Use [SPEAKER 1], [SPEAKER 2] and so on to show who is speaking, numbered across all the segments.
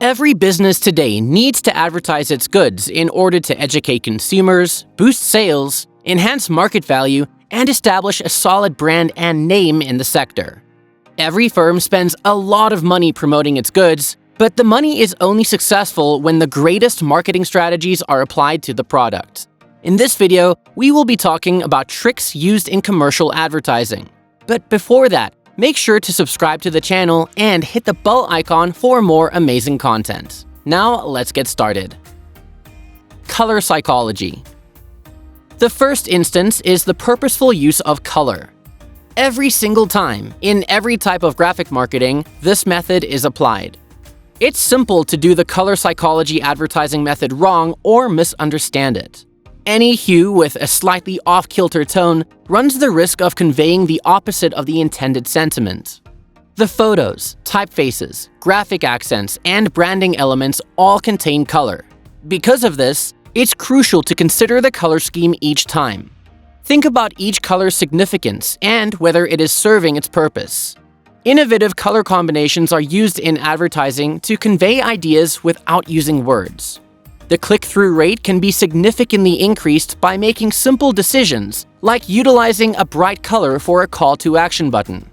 [SPEAKER 1] Every business today needs to advertise its goods in order to educate consumers, boost sales, enhance market value, and establish a solid brand and name in the sector. Every firm spends a lot of money promoting its goods, but the money is only successful when the greatest marketing strategies are applied to the product. In this video, we will be talking about tricks used in commercial advertising. But before that, make sure to subscribe to the channel and hit the bell icon for more amazing content. Now, let's get started. Color psychology. The first instance is the purposeful use of color. Every single time, in every type of graphic marketing, this method is applied. It's simple to do the color psychology advertising method wrong or misunderstand it. Any hue with a slightly off-kilter tone runs the risk of conveying the opposite of the intended sentiment. The photos, typefaces, graphic accents, and branding elements all contain color. Because of this, it's crucial to consider the color scheme each time. Think about each color's significance and whether it is serving its purpose. Innovative color combinations are used in advertising to convey ideas without using words. The click-through rate can be significantly increased by making simple decisions, like utilizing a bright color for a call-to-action button.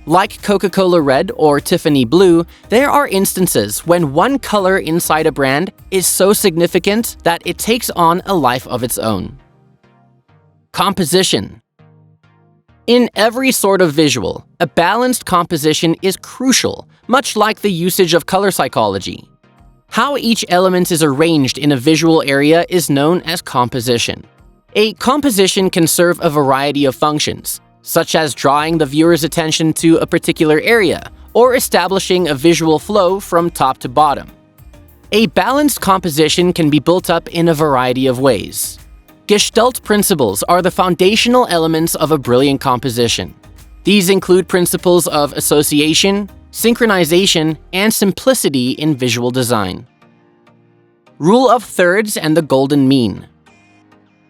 [SPEAKER 1] Like Coca-Cola Red or Tiffany Blue, there are instances when one color inside a brand is so significant that it takes on a life of its own. Composition. In every sort of visual, a balanced composition is crucial, much like the usage of color psychology. How each element is arranged in a visual area is known as composition. A composition can serve a variety of functions, such as drawing the viewer's attention to a particular area or establishing a visual flow from top to bottom. A balanced composition can be built up in a variety of ways. Gestalt principles are the foundational elements of a brilliant composition. These include principles of association, synchronization, and simplicity in visual design. Rule of thirds and the golden mean.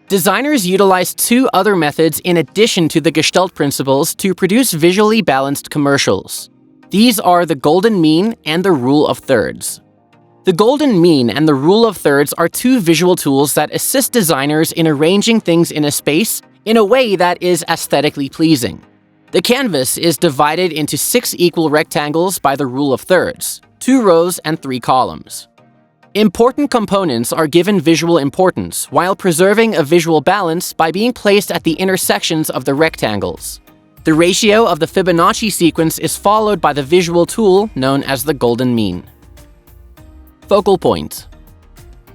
[SPEAKER 1] Designers utilize two other methods in addition to the Gestalt principles to produce visually balanced commercials. These are the golden mean and the rule of thirds. The golden mean and the rule of thirds are two visual tools that assist designers in arranging things in a space in a way that is aesthetically pleasing. The canvas is divided into 6 equal rectangles by the rule of thirds, 2 rows and 3 columns. Important components are given visual importance while preserving a visual balance by being placed at the intersections of the rectangles. The ratio of the Fibonacci sequence is followed by the visual tool known as the golden mean. Focal point.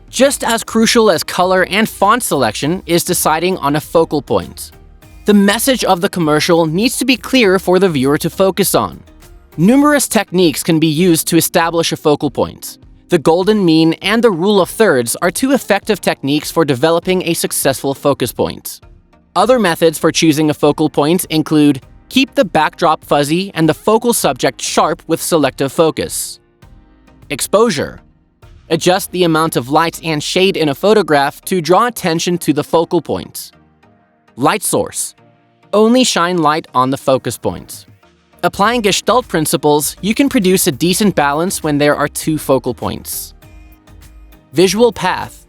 [SPEAKER 1] Just as crucial as color and font selection is deciding on a focal point. The message of the commercial needs to be clear for the viewer to focus on. Numerous techniques can be used to establish a focal point. The golden mean and the rule of thirds are two effective techniques for developing a successful focus point. Other methods for choosing a focal point include keep the backdrop fuzzy and the focal subject sharp with selective focus. Exposure. Adjust the amount of light and shade in a photograph to draw attention to the focal point. Light source. Only shine light on the focus point. Applying Gestalt principles, you can produce a decent balance when there are 2 focal points. Visual path.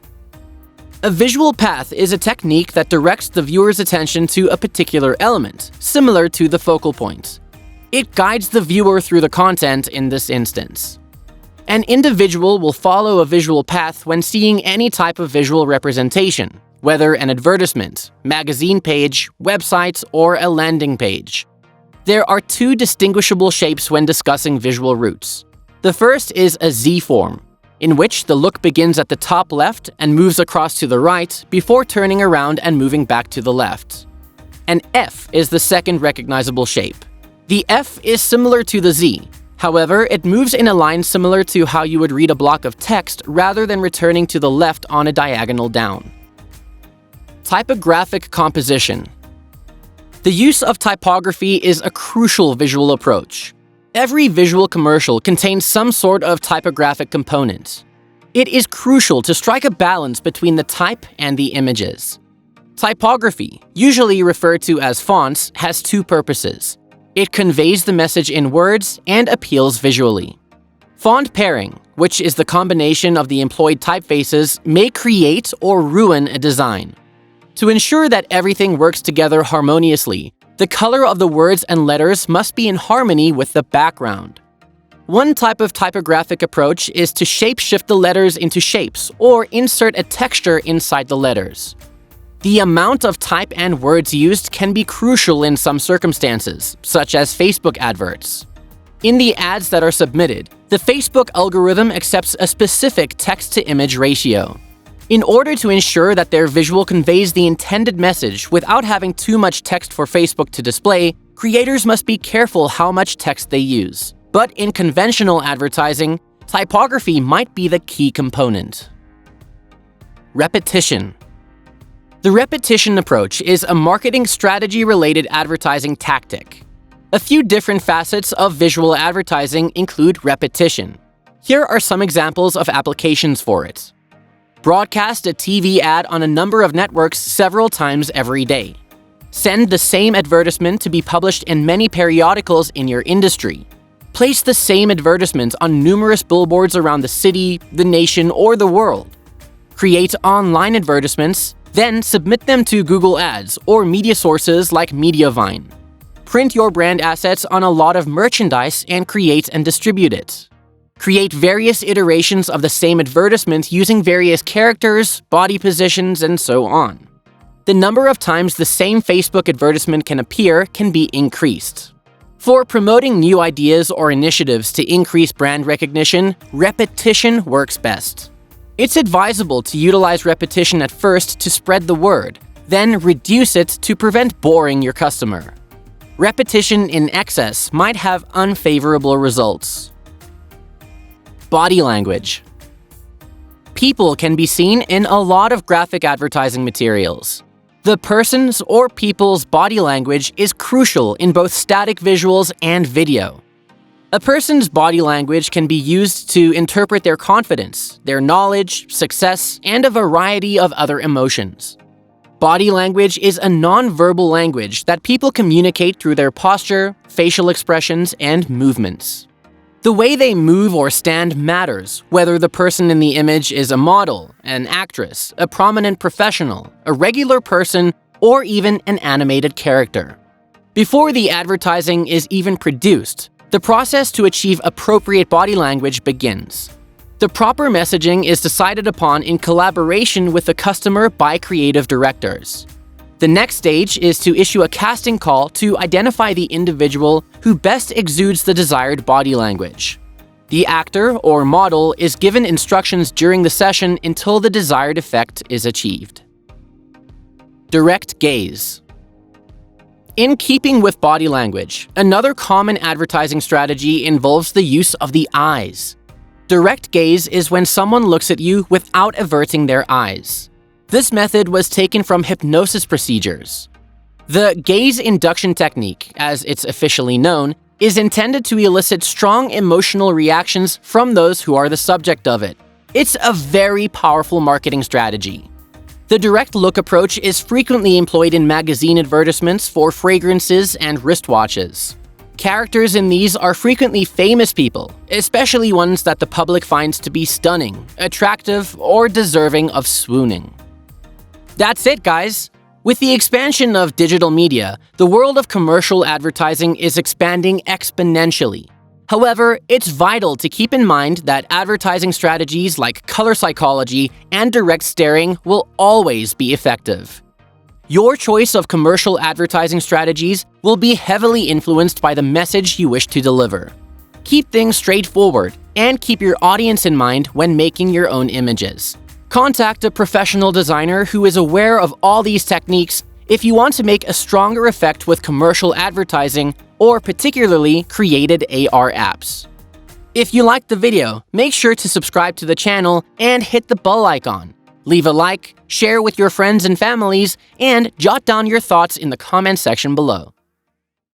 [SPEAKER 1] A visual path is a technique that directs the viewer's attention to a particular element, similar to the focal point. It guides the viewer through the content in this instance. An individual will follow a visual path when seeing any type of visual representation, whether an advertisement, magazine page, website, or a landing page. There are 2 distinguishable shapes when discussing visual routes. The first is a Z form, in which the look begins at the top left and moves across to the right before turning around and moving back to the left. An F is the second recognizable shape. The F is similar to the Z. However, it moves in a line similar to how you would read a block of text rather than returning to the left on a diagonal down. Typographic composition. The use of typography is a crucial visual approach. Every visual commercial contains some sort of typographic component. It is crucial to strike a balance between the type and the images. Typography, usually referred to as fonts, has 2 purposes. It conveys the message in words and appeals visually. Font pairing, which is the combination of the employed typefaces, may create or ruin a design. To ensure that everything works together harmoniously, the color of the words and letters must be in harmony with the background. One type of typographic approach is to shape-shift the letters into shapes or insert a texture inside the letters. The amount of type and words used can be crucial in some circumstances, such as Facebook adverts. In the ads that are submitted, the Facebook algorithm accepts a specific text-to-image ratio. In order to ensure that their visual conveys the intended message without having too much text for Facebook to display, creators must be careful how much text they use. But in conventional advertising, typography might be the key component. Repetition. The repetition approach is a marketing strategy-related advertising tactic. A few different facets of visual advertising include repetition. Here are some examples of applications for it. Broadcast a TV ad on a number of networks several times every day. Send the same advertisement to be published in many periodicals in your industry. Place the same advertisement on numerous billboards around the city, the nation, or the world. Create online advertisements, then submit them to Google Ads or media sources like Mediavine. Print your brand assets on a lot of merchandise and create and distribute it. Create various iterations of the same advertisement using various characters, body positions, and so on. The number of times the same Facebook advertisement can appear can be increased. For promoting new ideas or initiatives to increase brand recognition, repetition works best. It's advisable to utilize repetition at first to spread the word, then reduce it to prevent boring your customer. Repetition in excess might have unfavorable results. Body language. People can be seen in a lot of graphic advertising materials. The person's or people's body language is crucial in both static visuals and video. A person's body language can be used to interpret their confidence, their knowledge, success, and a variety of other emotions. Body language is a non-verbal language that people communicate through their posture, facial expressions, and movements. The way they move or stand matters, whether the person in the image is a model, an actress, a prominent professional, a regular person, or even an animated character. Before the advertising is even produced, the process to achieve appropriate body language begins. The proper messaging is decided upon in collaboration with the customer by creative directors. The next stage is to issue a casting call to identify the individual who best exudes the desired body language. The actor or model is given instructions during the session until the desired effect is achieved. Direct gaze. In keeping with body language, another common advertising strategy involves the use of the eyes. Direct gaze is when someone looks at you without averting their eyes. This method was taken from hypnosis procedures. The gaze induction technique, as it's officially known, is intended to elicit strong emotional reactions from those who are the subject of it. It's a very powerful marketing strategy. The direct look approach is frequently employed in magazine advertisements for fragrances and wristwatches. Characters in these are frequently famous people, especially ones that the public finds to be stunning, attractive, or deserving of swooning. That's it, guys! With the expansion of digital media, the world of commercial advertising is expanding exponentially. However, it's vital to keep in mind that advertising strategies like color psychology and direct staring will always be effective. Your choice of commercial advertising strategies will be heavily influenced by the message you wish to deliver. Keep things straightforward and keep your audience in mind when making your own images. Contact a professional designer who is aware of all these techniques if you want to make a stronger effect with commercial advertising or particularly created AR apps. If you liked the video, make sure to subscribe to the channel and hit the bell icon. Leave a like, share with your friends and families, and jot down your thoughts in the comment section below.